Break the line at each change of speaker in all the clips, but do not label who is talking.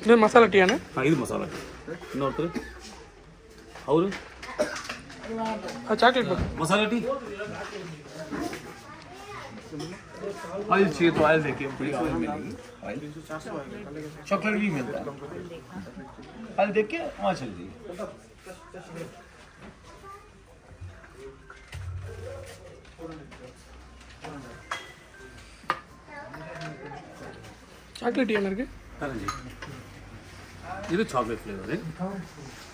இது மசாலா டீயானே?
இது மசாலா டீ. இன்னொருத்தர் அவரு
चॉकलेट
मसाला टी ऑयल चाहिए तो ऑयल देखिए बड़ी ऑयल मिलेगी ऑयल चॉकलेट भी मिलता है ऑयल देख के वहाँ चल जाइए
चॉकलेट टी है
இது சாக்லேட் ஃப்ளேவர்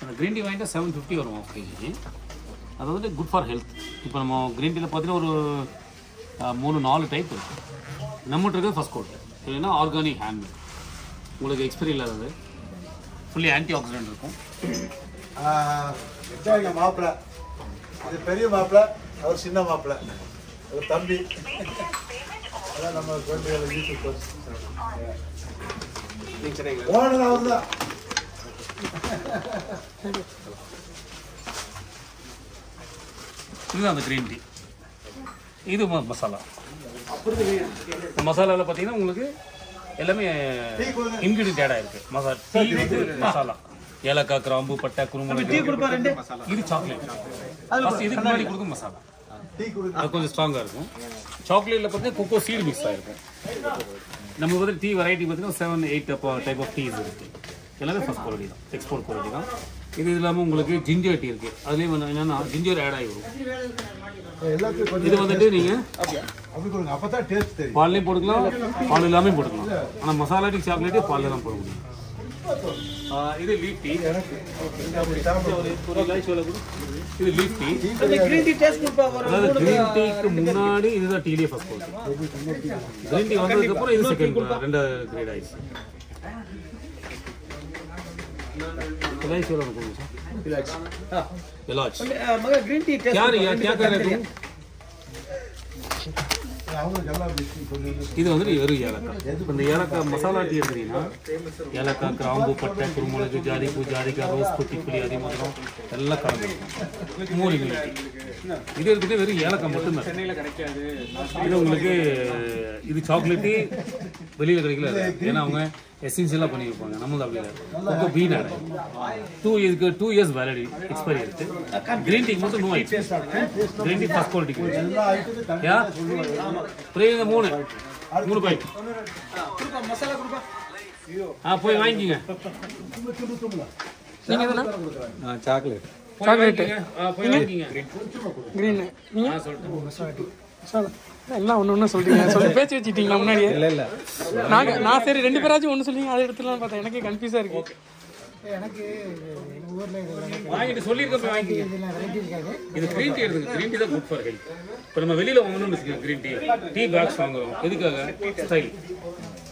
அந்த க்ரீன் டீ வாங்கிட்டு 750 வரும் ஆஃப் கேஜி அது வந்து குட் ஃபார் ஹெல்த் இப்போ நம்ம க்ரீன் டீயில் பார்த்தீங்கன்னா ஒரு 3-4 டைப் இருக்குது நம்மகிட்ட இருக்கிறது ஃபர்ஸ்ட் கோட் இல்லைன்னா ஆர்கானிக் ஹேண்ட்மேட் உங்களுக்கு எக்ஸ்பைரி இல்லாதது ஃபுல்லி ஆன்டி ஆக்சிடென்ட் இருக்கும்
எங்கள் மாப்பிள்ளை அது பெரிய மாப்பிள்ளை அவர் சின்ன மாப்பிள்ளை அவர் தம்பி அதான் நம்ம குழந்தைகளை யூடியூப் ஓனர் அவர் தான்
இதுதான் அந்த க்ரீன் டீ இது மசாலா மசாலாவில் பார்த்தீங்கன்னா உங்களுக்கு எல்லாமே இன்க்ரீடியன்ட் ஆட் ஆயிருக்கு மசாலா டீ வந்து மசாலா ஏலக்காய் கிராம்பு பட்டை குருமுளகு இது சாக்லேட் இதுக்கு முன்னாடி கொடுக்கும் மசாலா அது கொஞ்சம் ஸ்ட்ராங்காக இருக்கும் சாக்லேட்டில் பார்த்தீங்கன்னா கொக்கோ சீடு மிக்ஸ் ஆகிருக்கும் நம்ம வந்து டீ வெரைட்டி பார்த்தீங்கன்னா 7-8 டைப் ஆஃப் டீஸ் இருக்குது எல்லாமே ஃபர்ஸ்ட் குவாலிட்டி தான் எக்ஸ்போர்ட் குவாலிட்டி தான் இது இல்லாமல் உங்களுக்கு ஜிஞ்சர் டீ இருக்குது அதுலேயும் வந்து என்னென்னா ஜிஞ்சர் ஆட் ஆகி வரும் இது வந்துட்டு நீங்கள் பால்லையும் போட்டுக்கலாம் பால் இல்லாமல் போட்டுக்கலாம் ஆனால் மசாலா டீ சாக்லேட்டு பாலில் தான் போட முடியும் இது லீஃப் டீ இது லீஃப் டீ அதாவது க்ரீன் டீக்கு முன்னாடி இதுதான் டீலேயே ஃபர்ஸ்ட் குவாலிட்டி க்ரீன் டீ வந்ததுக்கப்புறம் இது செகண்ட் 2 கிரேட் ஆயிடுச்சு इलायची वाला कौन सा इलायची
मगर ग्रीन टी
क्या कर रहे तुम இது வந்து வெறும் ஏலக்காய் இந்த ஏலக்காய் மசாலா டீ எடுத்தீங்கன்னா ஏலக்காய் கிராம்பு பட்டை குருமுளகு ஜாதிக்காய் ரோஸ் திப்பிலி அதிமதுரம் எல்லாம் கலந்துருக்கும் 3 இன்கிரீடியன்ட் இது எடுத்துட்டு வெறும் ஏலக்காய் மட்டும்தான் இது உங்களுக்கு இது சாக்லேட்டு வெளியில் கிடைக்கல ஏன்னா அவங்க எசென்ஷியலாக பண்ணி வைப்பாங்க நம்மளது அப்படி இல்லை ரொம்ப பீன் ஆட் 2 இயர்ஸ் வேலிடி எக்ஸ்பைரி இருக்கு கிரீன் டீக்கு மட்டும் no expiry green tea first quality யா புரியுது 3 பாக்கெட்
मसाला கொடுப்பா
போய் வாங்கிக்கங்க
நீங்க எதுனா
சாக்லேட்
போய் வாங்கிக்கங்க
கிரீன் நீங்க சொல்லுங்க எல்லாம் ஒன்று சொல்றீங்க சொல்லி பேச்சு வச்சுட்டீங்களா முன்னாடியே
இல்லை
நான் சரி 2 பேராச்சும் ஒன்று சொல்லிங்க அதை எடுத்துலாம் பார்த்தேன் எனக்கே கன்ஃபியூஸாக இருக்கு
எனக்கு
வாங்கிட்டு சொல்லியிருக்க போய் வாங்கிக்கங்க இது கிரீன் டீ எடுத்துங்க கிரீன் டீ தான் குட் ஃபார் ஹெல்த் இப்போ நம்ம வெளியில் வாங்கணும்னு கிரீன் டீ பேக்ஸ் வாங்குறோம் எதுக்காக ஸ்டைல்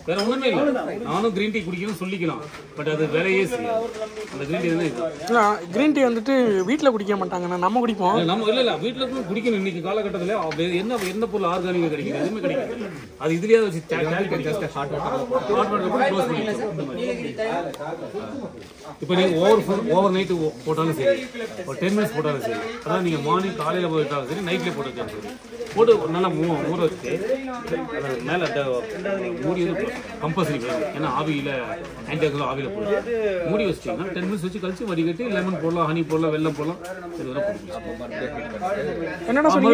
வேற ஒன்றுமே இல்லை நானும் கிரீன் டீ குடிக்கணும்னு சொல்லிக்கலாம் பட் அது வேலையே செய்யும் அந்த கிரீன் டீ தானே
இல்லை கிரீன் டீ வந்துட்டு வீட்டில் குடிக்க மாட்டாங்க நம்ம குடிப்போம்
நம்ம இல்லை வீட்டில் போய் குடிக்கணும் இன்னைக்கு காலகட்டத்தில் என்ன பொருள் ஆர்கானிக்காக கிடைக்குது எதுவுமே கிடைக்குது அது இதுலேயே வச்சு ஹாட் வாட்டர் க்ளோஸ் பண்ணிக்கலாம் இப்போ நீங்கள் ஓவர் நைட்டு போட்டாலும் சரி ஒரு 10 மினிட்ஸ் போட்டாலும் சரி அதான் நீங்கள் மார்னிங் காலையில் போட்டாலும் சரி நைட்லேயே போட்டாலும் சரி போட்டு நல்லா ஊற வச்சு மேலே மூடி வந்து கம்பல்சரி வேணும் ஏன்னா ஆவியில் ஆன்டிஆக்சிடென்ட் ஆவியில் போடுது மூடி வச்சிட்டிங்கன்னா 10 மினிட்ஸ் வச்சு கழிச்சு வடிகட்டி லெமன் போடலாம் ஹனி போடலாம் வெல்லம் போடலாம் இது வரை
என்னென்ன சொல்லி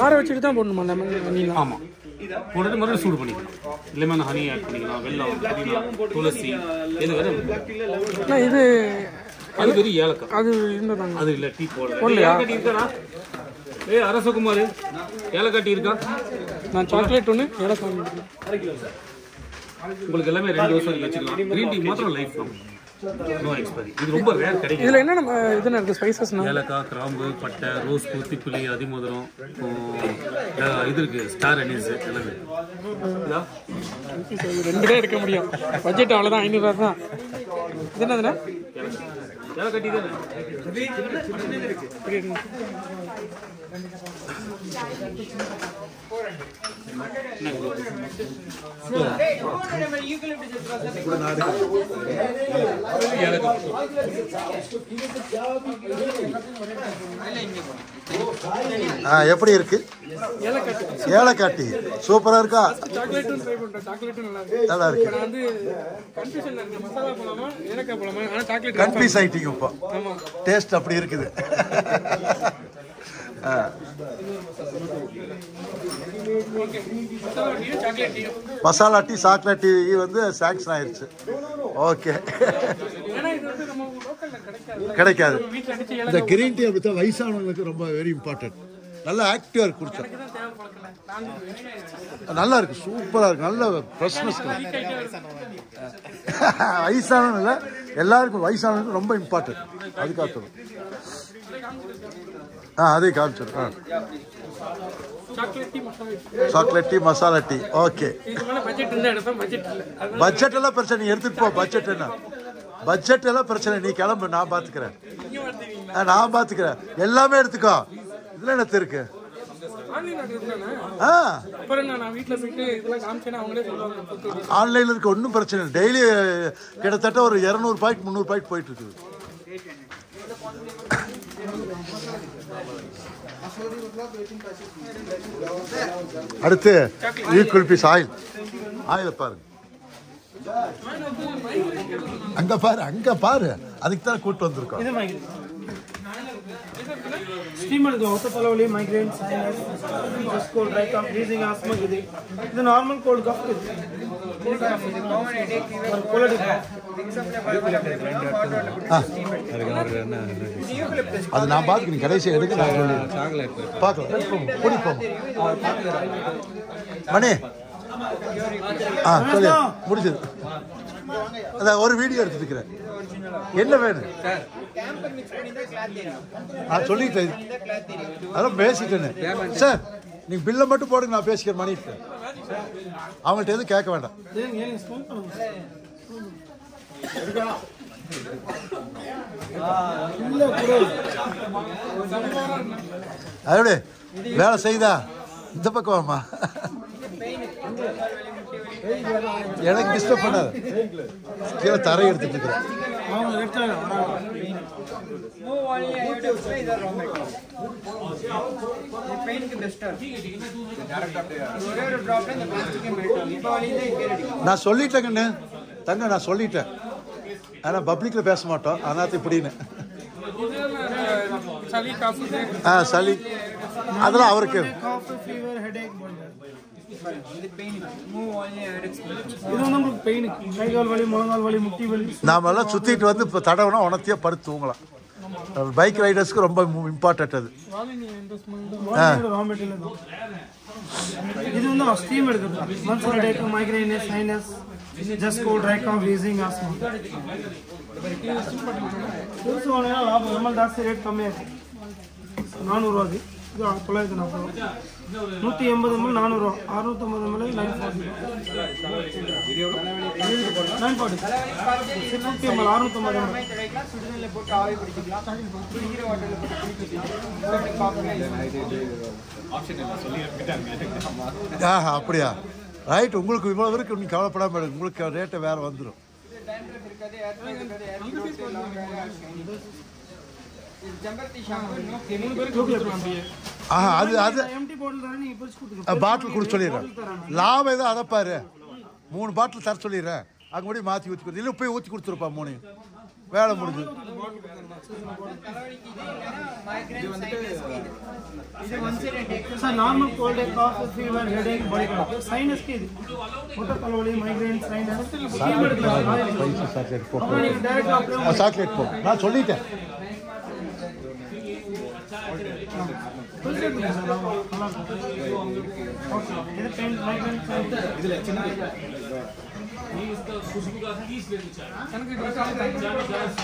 ஆற வச்சுட்டு தான் போடணுமா லெமன்
ஆமாம் போட்டுட்டு மறுபடியும் சூடு பண்ணிக்கலாம் லெமன் ஹனி ஆட் பண்ணிக்கலாம் வெல்லம் புதினா துளசி இது வேற
இது
அது வெறும் ஏலக்காய்
அது இருந்ததாங்க
அது இல்லை டீ போடல இருக்காடா அரசகுமார் ஏலக்காய் டீ இருக்கா
நான் சாக்லேட் ஒன்று ஏலக்காய்
உங்களுக்கு எல்லாமே 2 வருஷம் நீங்க வச்சுக்கலாம் கிரீன் டீ மாத்திரம் லைஃப் லாங் நோ எக்ஸ்பைரி இது ரொம்ப ரேர் கிடைக்கும்
இதில் என்ன நம்ம இதுன்னு இருக்குது ஸ்பைசஸ்
ஏலக்காய் கிராம்பு பட்டை ரோஸ் திப்பிலி அதிமதுரம் இது இருக்கு ஸ்டார் அனீஸ் எல்லாமே
2 எடுக்க முடியும் பட்ஜெட் அவ்வளோதான் 500 தான் இது என்னதுண்ணா
ஏலக்காய் டீ தானே
இல்ல இங்க
எப்படி இருக்கு? ஏலக்காய் சூப்பராக இருக்கா?
சாக்லேட்டும் ட்ரை பண்ணுறேன். சாக்லேட்டும்
நல்லா இருக்கு.
நான் வந்து கன்ஃபியூஷன் இருக்கு, மசாலா போலாமா ஏலக்காய் போலாமா? ஆனால் சாக்லேட்
கன்ஃபியூஸ் ஆகிட்டீங்க இப்போ. டேஸ்ட் அப்படி இருக்குது. மசாலா டீ சாக்லேட் டீ வந்து சாங்ஷன் ஆயிடுச்சு. ஓகே, கிடைக்காது. இந்த கிரீன் டீ அப்படி தான் வயசானவங்களுக்கு ரொம்ப வெரி இம்பார்ட்டன்ட். நல்லா ஆக்டிவாக இருக்கு, குடிச்சா நல்லா இருக்கு, சூப்பராக இருக்கு, நல்ல ஃப்ரெஷ்னஸ். வயசானவங்க இல்லை, எல்லாருக்கும் வயசானவங்களுக்கு ரொம்ப இம்பார்ட்டன்ட். அதுக்காக சொல்லுங்க. அதே காமிச்சிடும். Chocolate tea masala tea. Okay, budget எல்லாம் பிரச்சனை, நீ எடுத்துட்டு போ. பட்ஜெட் என்ன? பட்ஜெட் எல்லாம் பிரச்சனை, நீ கிளம்பு, நான் பாத்துக்கிறேன். நான் பாத்துக்கிறேன், எல்லாமே எடுத்துக்கோ. இதுல என்ன இருக்கு? ஆன்லைன்ல இருக்கு, ஒன்றும் பிரச்சனை இல்லை. டெய்லி கிட்டத்தட்ட ஒரு 200 பாக்கெட் 300 பாக்கெட் போயிட்டு இருக்குது. அடுத்து ஈக்குவல் ஆயில். ஆயில பாருங்க, அங்க பாரு, அங்க பாரு. அதுக்கு தான் கூட்டு வந்திருக்கோம்.
ஸ்டீமர் இது ஒத்த தலைவலி, migraine, sinus, just cold, dry cough, wheezing, asthma. இது நார்மல் கோல்ட் காஃப்.
அது நான் பார்த்துக்கிறேன். கடைசி எடுக்க பார்க்கலாம். குடிப்போம் மணி. சொல்லு, முடிச்சது. அதான் ஒரு வீடியோ எடுத்துக்கிறேன். என்ன வேணும்? நான் சொல்லிட்டேன், அதான் பேசிட்டேன்னு. சார் நீங்க பில்லை மட்டும் போடுங்க, நான் பேசிக்கிறேன். மணிட்டு அவங்கள்ட்ட எதுவும் கேட்க வேண்டாம். அதோட வேலை செய்தா இந்த பக்கம் வாமா. எனக்கு டிஸ்டர்ப் பண்ணாது. கீழே தரை எடுத்துட்டு இருக்கிறேன். நான் சொல்லிட்டேங்கண்ணு தங்க, நான் சொல்லிட்டேன். ஆனா பப்ளிக்ல பேச மாட்டோம், அதனால இப்படின்னு. சளி அதெல்லாம் அவருக்கு. நாமெல்லாம் சுத்திட்டு வந்து இப்போ தடவைனா உணர்த்தியா படுத்து தூங்கலாம். பைக் ரைடர்ஸ்க்கு ரொம்ப இம்பார்ட்டன்ட் அது.
இது வந்து ஸ்டீம் எடுக்கிறது. மன்சூர் headache, migraine, sinus, just cold, dry cough, wheezing, asthma. லாபம் நம்ம ஜாஸ்தி, ரேட் கம்மியாக இருக்கும். 400 ரூபா. இது 940, 180 ml 400 ரூபா, 650 ml 940. 940 650 ml 650 ml.
அப்படியா? ரைட். உங்களுக்கு இவ்வளவு இருக்கு, நீங்க கவலைப்படாம உங்களுக்கு ரேட்டை வேற வந்துடும். பாட்டில் குடிச்சு சொல்லிடுறேன். லாபம் ஏதோ அதை பாரு. 3 பாட்டில் தர சொல்லிடுறேன். அங்கே கூட மாற்றி ஊற்றி கொடுத்து இல்லை, போய் ஊற்றி கொடுத்துருப்பா. 3 வேலை முடிஞ்சு.
Sir normal cold, cough, fever, headache, body cough, sinus இது ஒத்த தலைவலி, மைக்ரேன், சைனஸ்.
சாக்லேட் போ, நான் சொல்லிட்டேன்.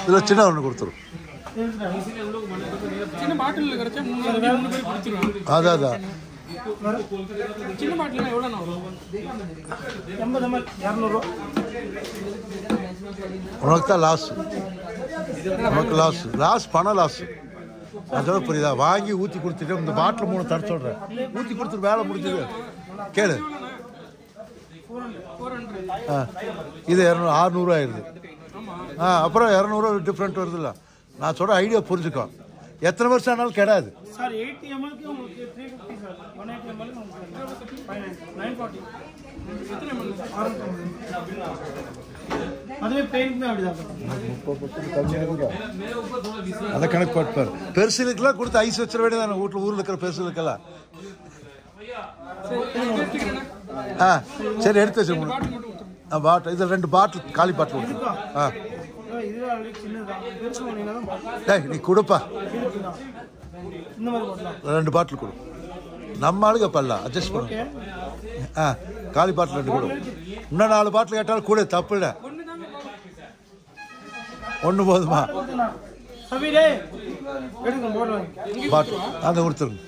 இதில் சின்ன ஒன்று கொடுத்துரும். அதான் அதான்
சின்ன பாட்டில் எவ்வளோ
80 ml 200 ரூபா.
உனக்கு தான் லாஸ். உனக்கு லாஸ் பணம் லாஸ். அதோட புரியுதா? வாங்கி ஊற்றி கொடுத்துட்டு இந்த பாட்டில் 3 தர சொல்கிறேன். ஊற்றி கொடுத்துட்டு வேலை முடிஞ்சது. கேளு. இது 600 ஆயிடுது. அப்புறம் 200 டிஃப்ரெண்ட் வருதுல்ல. நான் சொல்கிற ஐடியா புரிஞ்சுக்கோ. எத்தனை வருஷம் ஆனாலும் கெடாது.
சார் 80 ml உங்களுக்கு 350 சார். 180 ml உங்களுக்கு 940. எத்தனை ml? 650. அதுவே பெயிண்ட் தான் அப்படிதான்.
அதை கணக்கு போட்டுப்பார். பெருசுகளுக்கெல்லாம் கொடுத்து ஐஸ் வச்சிட வேண்டியதானே வீட்டில் ஊரில் இருக்கிற பெருசுகளுக்கெல்லாம். சரி எடுத்து வச்சு பாட்டில் இது 2 பாட்டில் காலி பாட்டில் கொடுத்து. நீ கொடுப்பா, 2 பாட்டில் கொடு. நம்ம ஆளுங்க பல்லாம் அட்ஜஸ்ட் பண்ணும். காலி பாட்டில் 2 கொடு. இன்னும் 4 பாட்டில் கேட்டாலும் கூட தப்பு இல்லை. 1 போதுமா? பாட்டில் அந்த கொடுத்துருங்க.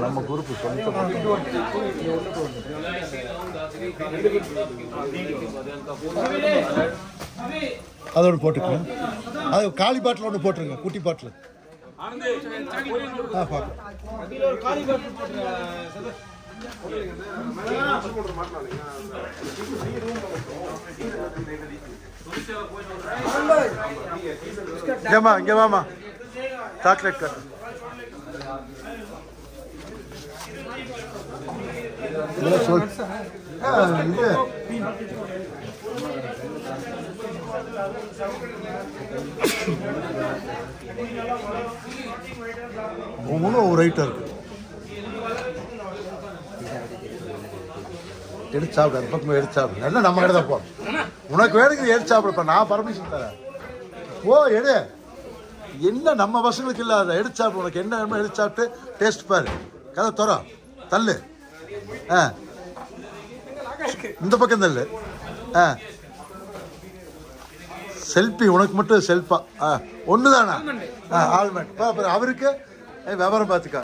நம்ம குரூப் அதோட போட்டுக்கணும். அது காலி பாட்டில் 1 போட்டுருங்க, குட்டி பாட்டில். இங்க வாமா, சாக்லேட் கட்டு. ஒவ்வொரு ஐட்டம் இருக்கு. எடுத்து சாப்பிடு, அந்த பக்கம் எடுத்து சாப்பிடு. எல்லாம் நம்ம கடை தான் போறோம். உனக்கு வேணுங்க எடுத்து சாப்பிடுப்பா, நான் பர்மிஷன் தரேன். ஓ எடு, என்ன நம்ம பசங்களுக்கு இல்லாத எடுத்து சாப்பிடு. உனக்கு என்ன வேணுமோ எடுத்து சாப்பிட்டு டேஸ்ட் பாரு. கதை தர தள்ளு. இந்த பக்கம் தள்ளு. செல்ஃபி உனக்கு மட்டும் செல்ஃபா ஒன்று தானா? ஆல்மண்ட் அவருக்கு விவரம் பார்த்துக்கா.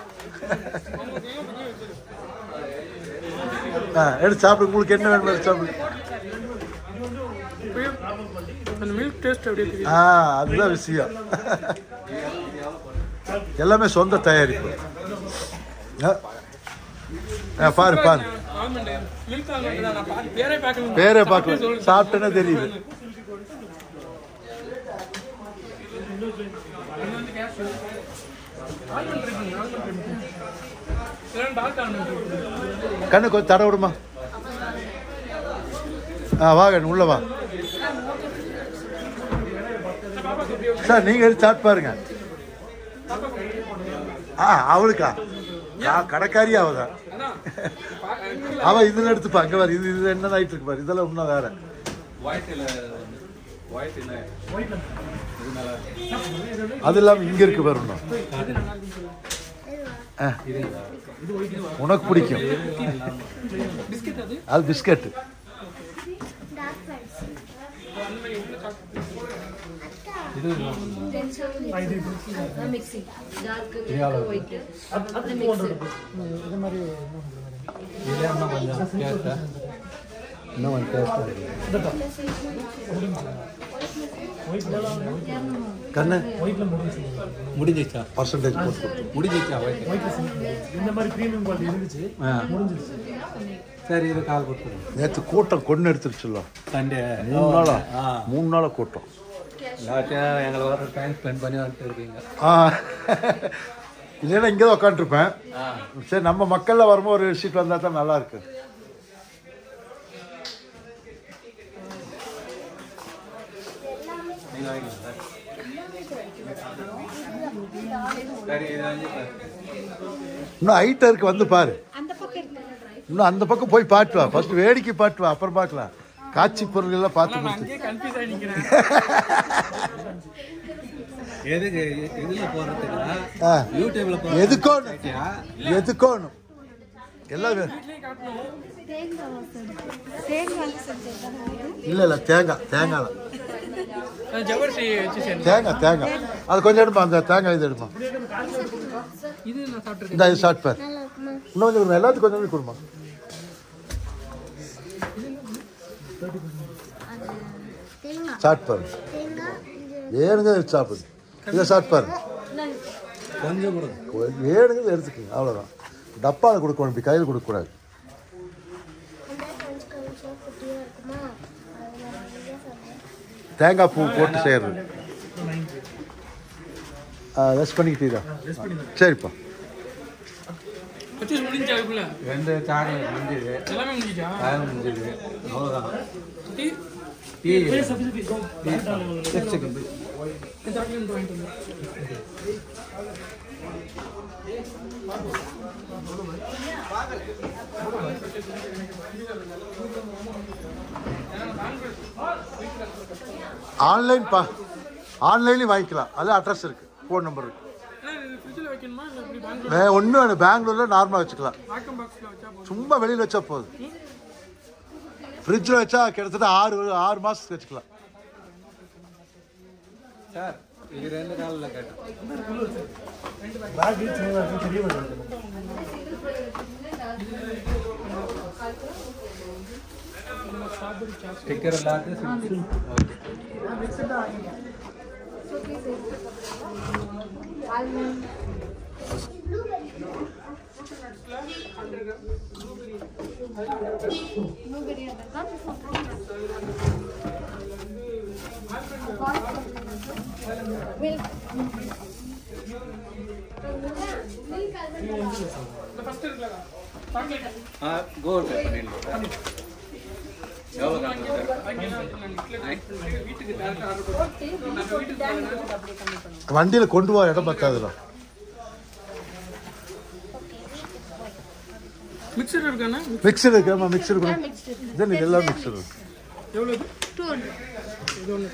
எடுத்து சாப்பிடு. உங்களுக்கு என்ன வேணும் எடுத்து சாப்பிடு. அதுதான் விஷயம். எல்லாமே சொந்த தயாரிப்பு. பாரு பாரு, பேரே பார்க்கல, சாப்பிட்டேன்னா தெரியுது. கண்ணு கொஞ்சம் தட விடுமா. வா கண்ணு உள்ள வா. சார் நீங்க எடுத்து சாப்பிட்டு பாருங்க. அவளுக்கா? கடைக்காரியா அவதான். அவ இதுல எடுத்துப்பா. அங்க பாரு, இது என்ன ஆயிட்டு இருக்கு பாரு. இதெல்லாம் இன்னும் வேற. அது இல்லாம இங்க இருக்கு பாரு. உனக்கு பிடிக்கும் அது பிஸ்கட். கண்ணு முடிஞ்சிச்சா? பர்சன்டேஜ் முடிஞ்சிச்சா?
இந்த மாதிரி பிரீமியம் குவாலிட்டி இருந்துச்சு, முடிஞ்சிருச்சு.
சரி, இது கால் கொடுத்துருங்க.
நேற்று கூட்டம் கொண்டு எடுத்துருச்சுல்ல.
சண்டே
3 நாளா கூட்டம்.
எங்களை வர டைம் ஸ்பெண்ட் பண்ணி வந்துட்டு இருக்கீங்க.
இல்லைன்னா இங்கே தான் உட்காந்துருப்பேன். சரி, நம்ம மக்கள்ல வரும்போது ஒரு சீட் வந்தால் தான் நல்லா இருக்கு. இன்னும் ஐட்டருக்கு வந்து பாரு. இன்னும் அந்த பக்கம் போய் பாட்டு வா. ஃபர்ஸ்ட் வேடிக்கை பாட்டு வா, அப்புறம் பார்க்கலாம். காட்சி பொருள் எல்லாம் பார்த்து முடிச்சு. எதுக்கோணும் எல்லாம் இல்ல தேங்காய் தேங்காய் அது கொஞ்சம் எடுப்பா. அந்த தேங்காய் இது எடுப்பா. இந்த இது சாப்பிட்டு இன்னும் கொஞ்சம் எல்லாத்துக்கும் கொஞ்சம் கொடுமா. சாப்பிட்டு வேணுங்க சாப்பிடு. இதை சாப்பிட்டு கொஞ்சம் வேணுங்க எடுத்துக்கோங்க. அவ்வளோதான். டப்பாவில் கொடுக்கணும், இப்படி கையில் கொடுக்கக்கூடாது. தேங்காய் பூ போட்டு செய்கிறது. ரெஸ்ட் பண்ணிக்கிட்டீரா? சரிப்பா.
முடிஞ்சா அதுக்குள்ள
2 சாக்லேட் முடிஞ்சது,
எல்லாமே முடிஞ்சா
முடிஞ்சது, அவ்வளோதான்.
டீ
செகண்ட்
சாக்லேட் வாங்கிட்டு வந்து
ஆன்லைன்லேயும் வாங்கிக்கலாம். அது அட்ரஸ் இருக்குது, ஃபோன் நம்பர் இருக்குது.
ஃப்ரிட்ஜில் வைக்கணுமா இல்லை இப்படி பெங்களூர்
ஒன்றும் வேணும், பெங்களூரில் நார்மலாக வச்சுக்கலாம்.
வேக்கம் பாக்ஸில் வச்சா போதும்.
சும்மா வெளியில் வச்சா போதும். ஃப்ரிட்ஜில் வச்சா கிட்டத்தட்ட 6 மாதத்துக்கு வச்சுக்கலாம்.
சார் இது 2 நாளில் கேட்டேன். ஸ்டிக்கர் எல்லாத்தையும் கோல்டு பண்ணிடலாம்.
வண்டியில் கொண்டு போக இடம் பத்தாதுல.
மிக்சர் இருக்காண்ணா?
மிக்சர் இருக்காமா? மிக்சர் கூட இது எல்லாம் மிக்சர் இருக்கு.
எவ்வளோ?
200.
இது ஒன்று.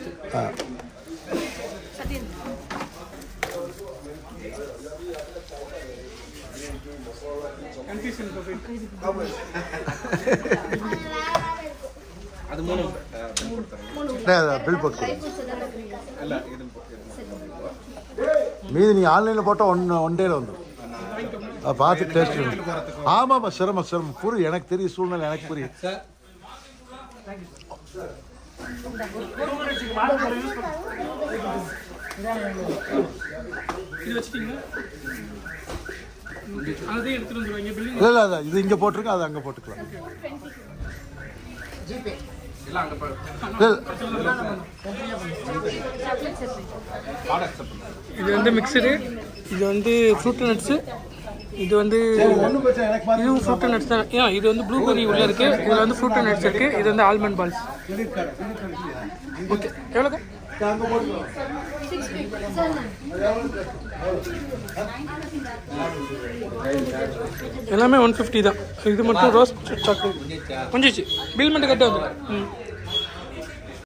கன்ஃபியூஷன்
அது 3
பில் போட்டு மீதி நீ ஆன்லைனில் போட்டால் ஒன் டேல வந்துடும். பார்த்து டேஸ்ட். ஆமாம் சிரமம் புரியும், எனக்கு தெரியும், சூழ்நிலை எனக்கு புரியும்.
இது வச்சுட்டீங்களா? அதே எடுத்துட்டு வந்துருவாங்க. பில்லிங்
இல்லை இது இங்கே போட்டிருக்கேன், அது அங்கே போட்டுக்கலாம்.
இது வந்து மிக்சரு, இது வந்து ஃப்ரூட் நட்ஸு, இது வந்து இதுவும் ஃப்ரூட் நட்ஸ் தான். இது வந்து ப்ளூபெர்ரி உள்ள இருக்கு, இதில் வந்து ஃப்ரூட் நட்ஸ் இருக்கு, இது வந்து ஆல்மண்ட் பால்ஸ். ஓகே, எவ்வளோக்கா? எல்லாமே 150 தான். இது மட்டும் ரோஸ் சாக்லேட் முடிஞ்சிச்சு. பில் மட்டும் கட்ட வந்துடும்.